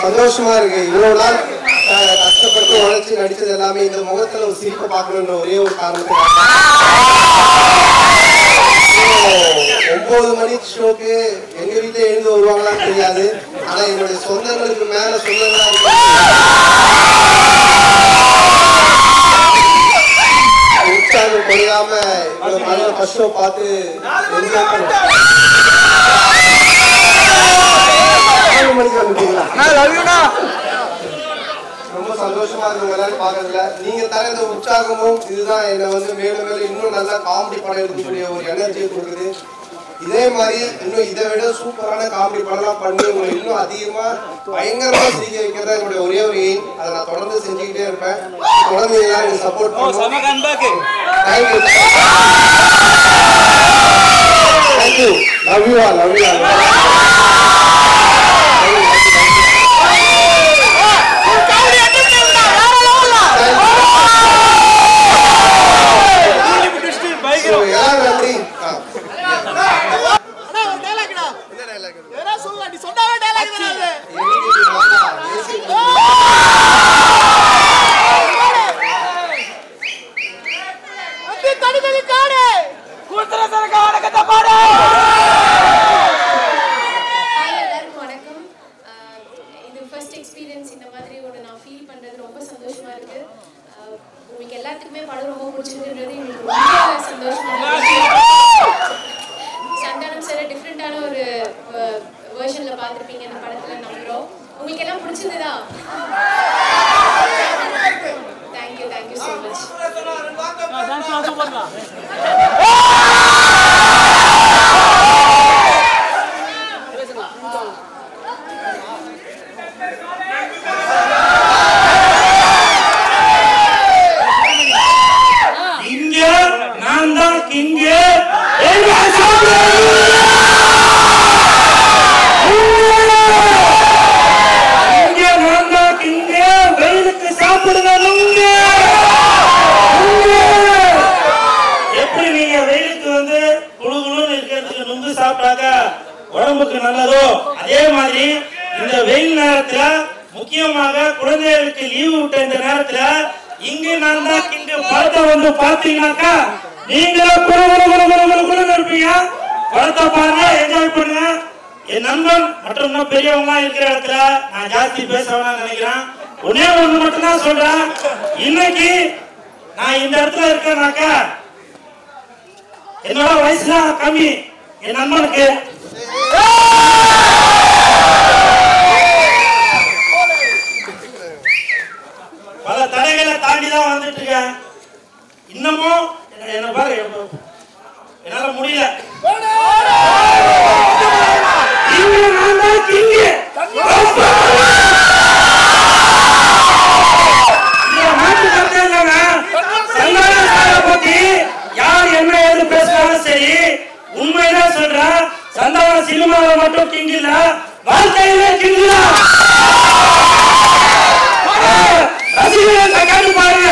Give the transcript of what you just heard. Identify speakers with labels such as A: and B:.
A: சந்தோஷமா இருக்கு. இவ்வளவு நாள் கஷ்டப்பட்டு உழைச்சி நடிச்சது எல்லாமே இந்த முகத்துல ஒரு சிரிப்பை பார்க்கணுன்ற ஒரே ஒரு காரணத்துக்காக 9 மணி ஷோக்கு எங்க வீட்டுல எழுந்து வருவாங்களான்னு தெரியாது. ஆனா என்னுடைய சொந்தங்களுக்கு மேல சொந்தங்களா இருக்கு. உற்சாகம் குறையாம நல்ல ஃபர்ஸ்ட் ஷோ பார்த்து என்ஜாய் பண்ணுவோம். ரொம்ப சந்தோஷமா இருக்கு எல்லாரும் பாக்குறதுல. நீங்க தர இந்த உற்சாகமும் இதுதான் என்னை மேலும் மேலும் இன்னும் நல்லா காமெடி படம் எடுக்கக்கூடிய ஒரு எனர்ஜியை கொடுக்குது. இதே மாதிரி இன்னும் இதை விட சூப்பரான காமெடி படம்லாம் பண்ணி உங்களை இன்னும் அதிகமா பயங்கரமா சிரிக்க வைக்கிறதா என்னுடைய ஒரே ஒரு எய்ம். அதை நான் தொடர்ந்து செஞ்சுக்கிட்டே இருப்பேன். தொடர்ந்து எல்லாரும் சப்போர்ட் பண்ணுவோம். Thank you. Love you all. Love you all.
B: எல்லாத்துக்குமே படம் ரொம்ப பிடிச்சிருக்குன்றது எனக்கு ரொம்ப சந்தோஷமா இருக்கு. சந்தானம் சார் டிஃப்ரெண்டான ஒரு வெர்ஷன்ல பார்த்துருப்பீங்க இந்த படத்துல நம்புறோம். உங்களுக்கு எல்லாம் பிடிச்சிருந்ததா? Thank you thank you so much.
C: உடம்புக்கு நல்லதோ அதே மாதிரி இந்த வெயில் நேரத்துல முக்கியமாக குழந்தைகளுக்கு லீவு விட்ட இந்த நேரத்துல இங்கு நான் தான் இங்கு படத்தை பாத்தீங்கன்னாக்கா நீங்களும் குழு இருப்பீங்க. படத்தை பாருங்க, என்ஜாய் பண்ணுங்க. என் நண்பன் மற்றும் பெரியவங்க இருக்கிற இடத்துல நான் ஜாஸ்தி பேச வேணாம்னு நினைக்கிறேன். ஒன்னே ஒண்ணு மட்டும் தான் சொல்றேன். இன்னைக்கு நான் இந்த இடத்துல இருக்கேன்னாக்கா என்னோட வயசுல கம்மி என் நண்பனுக்கு பல தடைகளை தாண்டிதான் வந்துட்டு இருக்கேன். இன்னமும் என்ன பாரு என்னால முடியல. யார் என்ன எது பேசினாலும் சரி உண்மைதான் சொல்றேன், சந்தானம் சினிமாவை மட்டும் கிங் இல்ல, வாழ்க்கையிலே கிங் தான். ரசிகர்கள் கேட்டு பாருங்க,